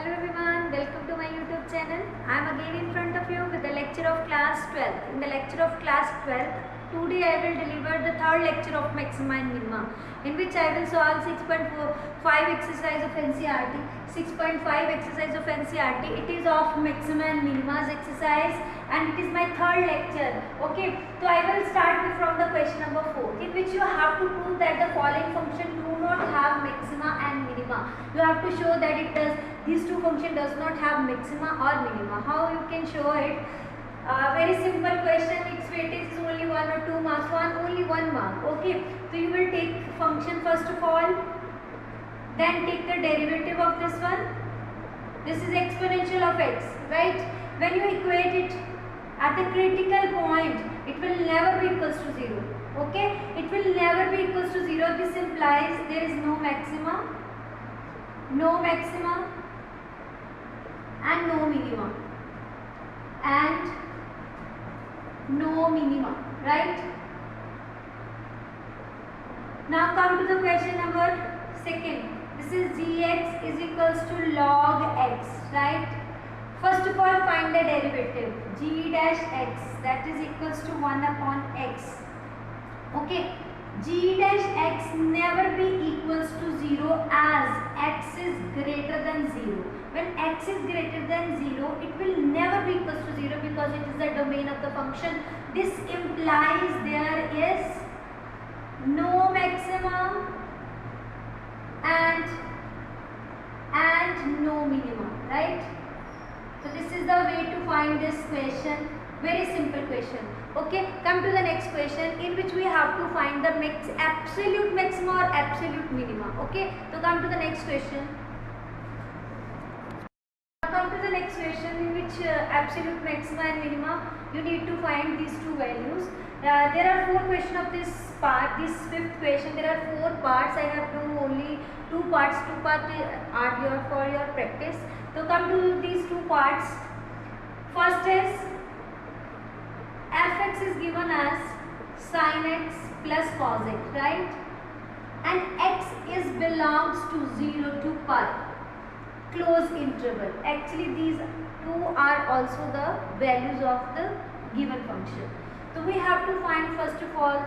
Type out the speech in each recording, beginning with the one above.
Hello everyone, welcome to my YouTube channel. I am again in front of you with the lecture of class 12th. In the lecture of class 12th, today I will deliver the third lecture of maxima and minima, in which I will solve 6.5 exercise of NCERT. 6.5 exercise of NCERT. It is of maxima and minima's exercise and it is my third lecture. Okay, so I will start from the question number 4, in which you have to prove that the following function do not have maxima and minima. You have to show that it does, these two function does not have maxima or minima. How you can show it? Very simple question. Its weightage is only 1 or 2 marks. Only 1 mark. Okay, so you will take function first of all, then take the derivative of this one. This is exponential of x, right? When you equate it at the critical point, it will never be equals to 0. Okay, it will never be equals to 0. This implies there is no maxima and no minima, right? Now come to the question number 2. This is gx is equals to log x, right? First of all, find the derivative. G dash x, that is equals to 1 upon x. Okay, g dash x never be equals to 0 as x is greater than 0. When x is greater than 0, it will never be equals to 0 because it is the domain of the function. This implies there is no maximum and no minimum, right? So this is the way to find this question. Very simple question. Okay, come to the next question, in which we have to find the absolute maxima or absolute minima. Okay, so come to the next question. Come to the next question, in which absolute maxima and minima, you need to find these two values. There are 4 questions of this part. This 5th question, there are 4 parts. I have done only 2 parts. 2 parts are for your practice. So come to these 2 parts. First is fx is given as sin x plus cos x, right? And x is belongs to 0 to pi, close interval. Actually these 2 are also the values of the given function. So we have to find first of all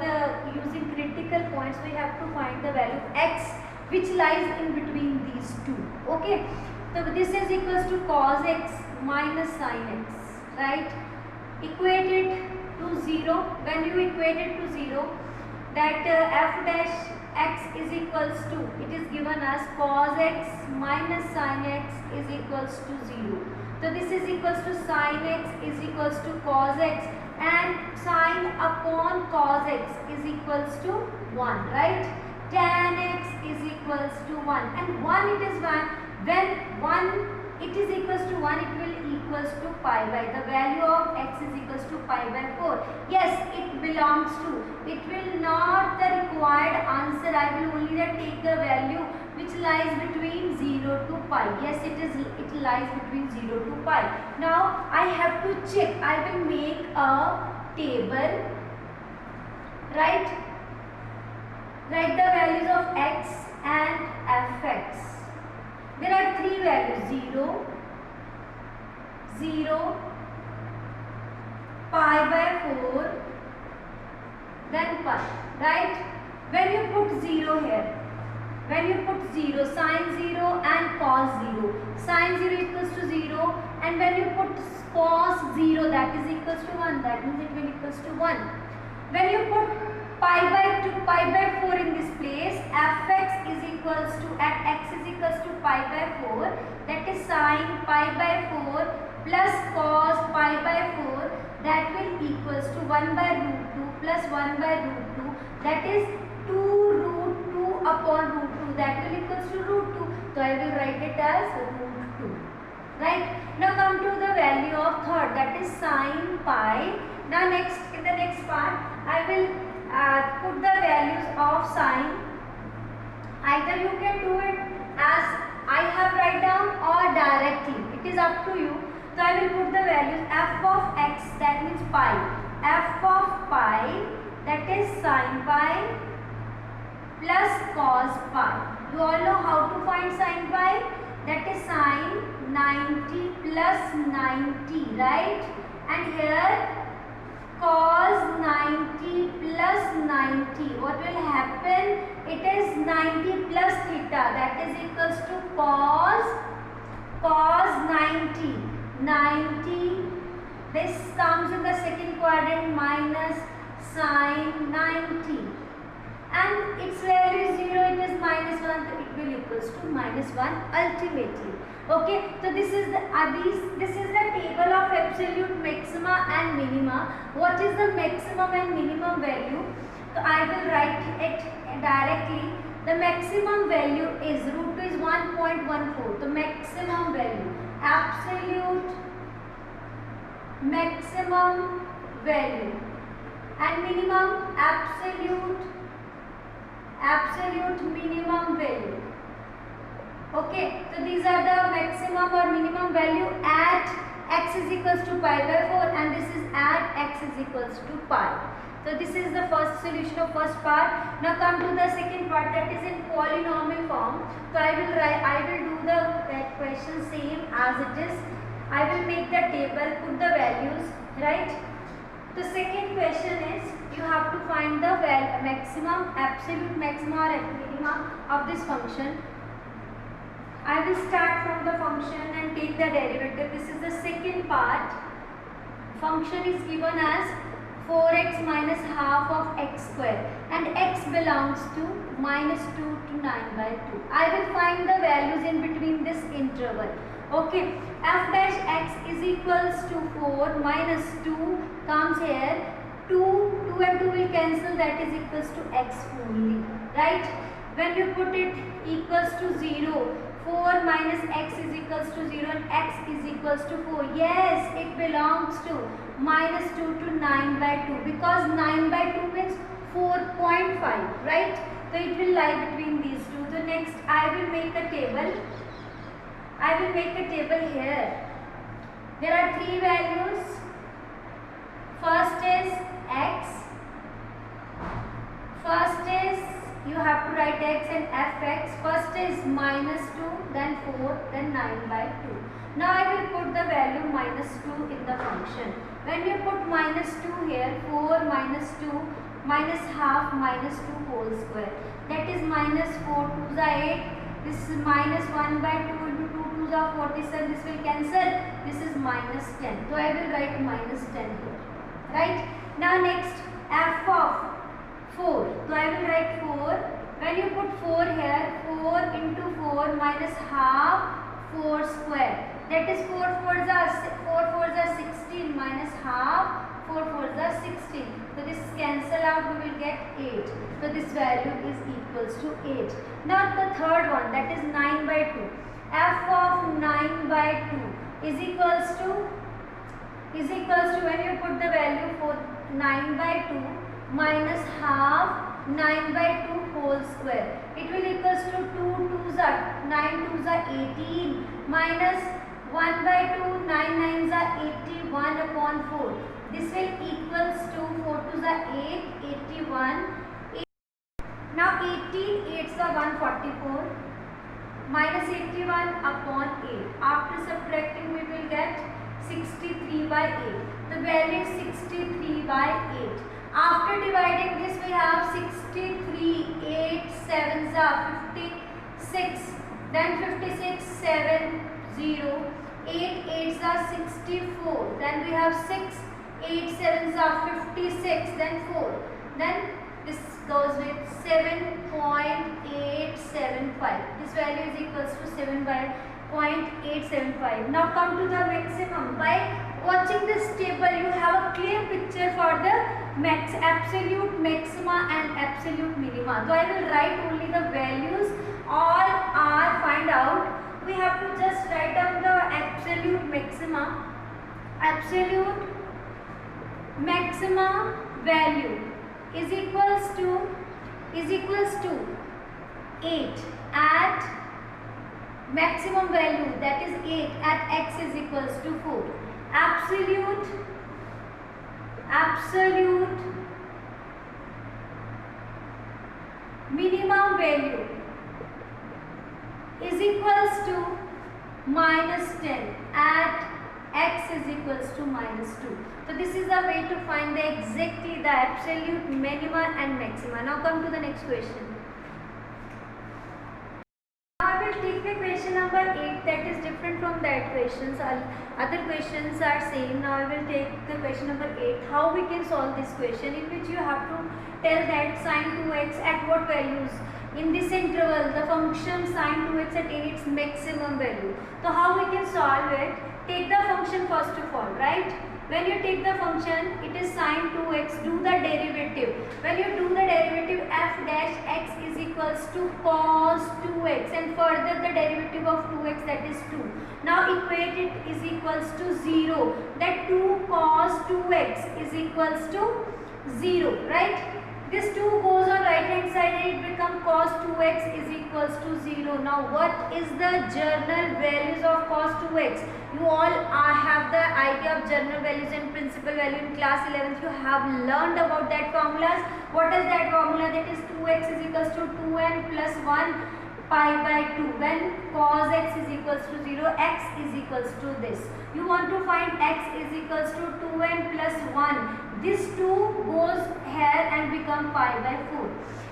using critical points, we have to find the value of x which lies in between these 2. Okay, so this is equals to cos x minus sin x, right? Equate it to 0. When you equate it to 0, that f dash x is equals to, it is given as cos x minus sin x is equals to 0. So this is equals to sin x is equals to cos x, and sin upon cos x is equals to 1, right? Tan x is equals to 1, and 1 it is 1. When 1 it is equals to 1, it will equals to pi by, the value of x is equals to pi by 4. Yes, it belongs to, it will not the required answer. I will only take the value which lies between 0 to pi. Yes, it lies between 0 to pi. Now I have to check. I will make a table, right? Write the values of x and fx. There are 3 values, 0, 0, pi by 4, then pi, right? When you put 0 here, when you put 0, sin 0 and cos 0, sin 0 equals to 0, and when you put cos 0, that is equals to 1, that means it will equals to 1. When you put pi by 2, pi by 4 in this place, fx is equals to, at x is equals to pi by 4, that is sin pi by 4 plus cos pi by 4, that will equals to 1 by root 2 plus 1 by root 2, that is 2 root 2 upon root 2, that will equals to root 2. So I will write it as root 2, right? Now come to the value of third, that is sin pi. Now next, in the next part, I will put the values of sine. Either you can do it as I have write down or directly, it is up to you. So I will put the values f of x, that means pi, f of pi, that is sin pi plus cos pi. You all know how to find sin pi, that is sin plus 90, right? And here cos 90 plus 90. What will happen? It is 90 plus theta, that is equals to cos 90. 90. This comes in the second quadrant minus sin 90. And its value is 0, it is minus 1, so it will equals to minus 1 ultimately. Okay, so this is the table of absolute maxima and minima. What is the maximum and minimum value? So I will write it directly. The maximum value is root 2 is 1.14. The maximum value, absolute maximum value, and minimum absolute minimum value. Okay, so these are the maximum or minimum value at x is equals to pi by 4, and this is at x is equals to pi. So this is the first solution of first part. Now come to the second part, that is in polynomial form. So I will do the question same as it is. I will make the table, put the values, right? The second question is, you have to find the maximum, absolute maximum or minimum of this function. I will start from the function and take the derivative. This is the second part. Function is given as 4x minus half of x square, and x belongs to minus 2 to 9 by 2. I will find the values in between this interval. Okay, f dash x is equals to 4 minus 2 comes here. 2 and 2 will cancel, that is equals to x only, right? When you put it equals to 0, 4 minus x is equals to 0 and x is equals to 4. Yes, it belongs to minus 2 to 9 by 2, because 9 by 2 means 4.5, right? So it will lie between these two. So next I will make a table. I will make a table here. There are three values. First is x. First is, you have to write x and fx. First is minus 2, then 4, then 9 by 2. Now I will put the value minus 2 in the function. When you put minus 2 here, 4 minus 2 minus half minus 2 whole square. That is minus 4 2s are 8. This is minus 1 by 2 into 2 2s are 47. This will cancel. This is minus 10. So I will write minus 10 here. Right? Now next, f of 4. So I will write 4. When you put 4 here, 4 into 4 minus half 4 square. That is 4 4s are 16 minus half 4 4s are 16. So this cancel out, we will get 8. So this value is equals to 8. Now the third one, that is 9 by 2. F of 9 by 2 is equals to when you put the value for 9 by 2 minus half 9 by 2 whole square. It will equals to 2 2s are 9 2s are 18 minus 1 by 2 9 9s are 81 upon 4. This will equals to 4 2s are 8 81. Now 18 8s are 144 minus 81 upon 8. After subtracting, we will get 63 by 8. The value is 63 by 8. After dividing this, we have 63, 8, 7s are 56, then 56, 7, 0, 8, 8s are 64, then we have 6, 8, 7s are 56, then 4, then this goes with 7.875. This value is equals to 7.875. Now come to the maximum. By watching this table, you have a clear picture for the absolute maxima and absolute minima. So I will write only the values. All are find out. We have to just write down the absolute maxima. Absolute maxima value is equals to 8 at maximum value, that is 8 at x is equals to 4. Absolute minimum value is equals to minus 10 at x is equals to minus 2. So this is the way to find the exactly the absolute minima and maxima. Now come to the next question. Now I will take the question number 8 that is different from that questions. Other questions are same. Now I will take the question number 8. How we can solve this question, in which you have to tell that sine 2x at what values. In this interval, the function sine 2x attain its maximum value. So how we can solve it? Take the function first of all, right? When you take the function, it is sine 2x, do the derivative. When you do the derivative, f dash x is equals to cos 2x, and further the derivative of 2x, that is 2. Now equate it is equals to 0. That 2 cos 2x is equals to 0, right? This 2 goes on right hand side and it becomes cos 2x is equals to 0. Now what is the general values of cos 2x? You all have the idea of general values and principal value. In class 11th you have learned about that formulas. What is that formula? That is 2x is equals to 2n plus 1 pi by 2. When cos x is equals to 0, x is equals to this. You want to find x is equals to 2n plus 1. This 2 goes here and become pi by 4.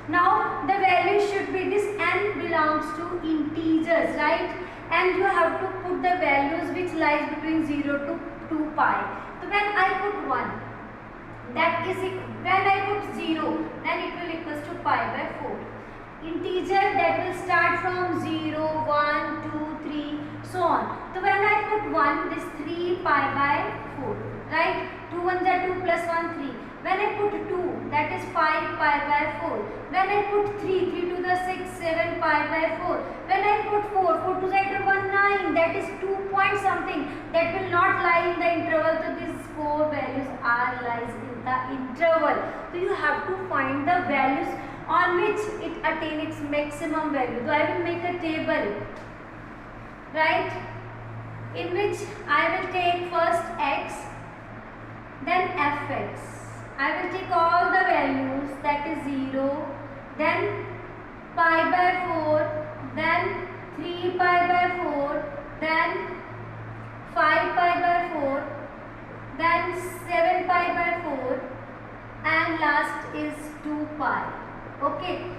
Now the value should be, this n belongs to integers, right? And you have to put the values which lies between 0 to 2 pi. So when I put 1, that is when I put 0, then it will equals to pi by 4. Integer that will start from 0, 1, 2, 3, so on. So when I put 1, this 3 pi by 4, right? 2 1s are 2 plus 1 3. When I put 2, that is 5 pi by 4. When I put 3, 3 to the 6, 7 pi by 4. When I put 4, 4 to the 1, 9, that is 2 point something. That will not lie in the interval. So these 4 values are lies in the interval. So you have to find the values on which it attain its maximum value. So I will make a table, right, in which I will take first x, then fx. I will take all the values, that is 0, then pi by 4, then 3 pi by 4, then 5 pi by 4, then 7 pi by 4, and last is 2 pi. Okay,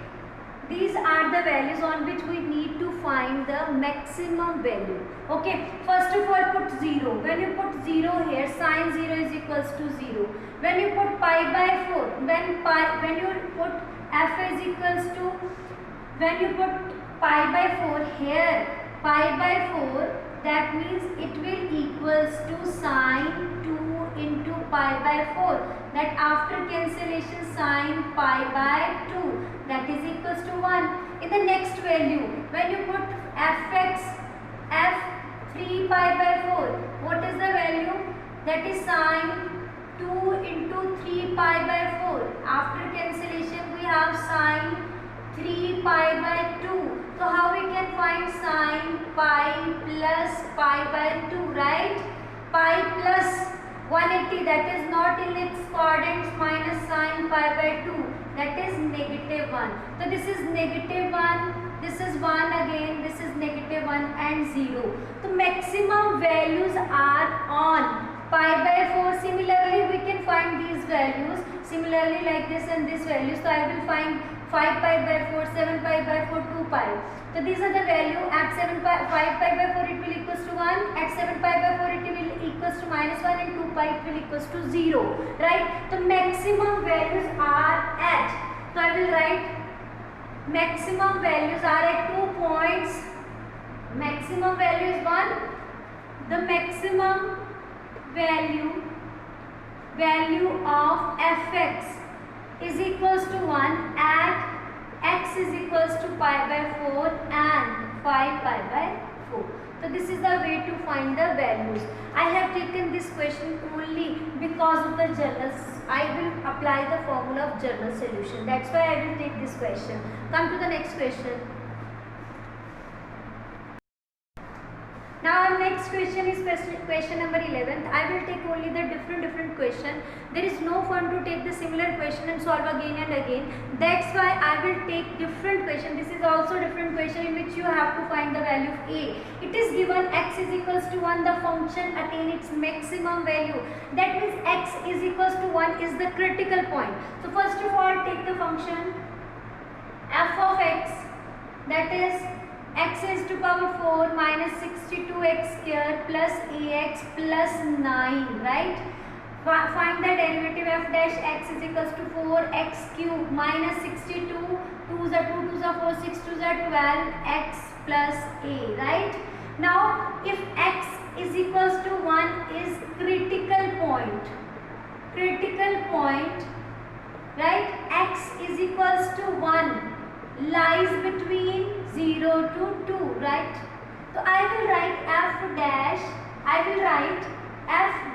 these are the values on which we need to find the maximum value. Okay, first of all put 0. When you put 0 here, sine 0 is equals to 0. When you put pi by 4, when you put f is equals to, when you put pi by 4 here, pi by 4, that means it will equals to sine 2 into pi by 4. That after cancellation, sine pi by 2, that is equals to 1. In the next value, when you put fx, f 3 pi by 4, what is the value? That is sine 2 into 3 pi by 4. After cancellation, we have sine 3 pi by 2. So how we can find sine pi plus pi by 2, right? Pi plus 180, that is not in its coordinates, minus sine pi by 2, that is negative 1. So this is negative 1, this is 1 again, this is negative 1 and 0. So maximum values are on pi by 4. Similarly, we can find these values similarly like this and this value. So I will find 5 pi by 4, 7 pi by 4, 2 pi. So these are the value. At 5 pi by 4 it will equals to 1. At 7 pi by 4 it will equals to minus 1, and 2 pi it will equals to 0. Right? The maximum values are at. So I will write maximum values are at 2 points. Maximum value is 1. The maximum value of fx is equals to 1 at x is equals to pi by 4 and 5 pi by 4. So this is the way to find the values. I have taken this question only because of the general. I will apply the formula of general solution. That's why I will take this question. Come to the next question. Now our next question is question number 11. I will take only the different question. There is no fun to take the similar question and solve again and again. That's why I will take different question. This is also different question in which you have to find the value of a. It is given x is equals to 1, the function attain its maximum value. That means x is equals to 1 is the critical point. So first of all, take the function f of x, that is x raised to power 4 minus 62x square plus ax plus 9, right? Find the derivative f dash x is equals to 4x cube minus 62, 2s are 2, 2s are 4, 6 2s are 12, x plus a, right? Now if x is equals to 1 is critical point, right? X is equals to 1 lies between 0 to 2, right? So I will write f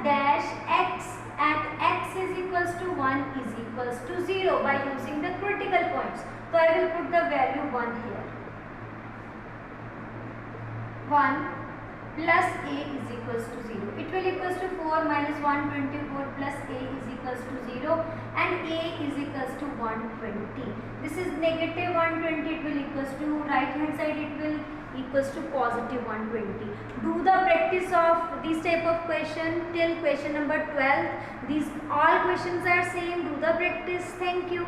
dash x at x is equals to 1 is equals to 0 by using the critical points. So I will put the value 1 here. 1 plus a is equals to 0. It will equals to 4 minus 124 plus a is equals to 0 and a is equals to 120. This is negative 120, it will equals to right hand side, it will equals to positive 120. Do the practice of this type of question till question number 12. These all questions are same. Do the practice. Thank you.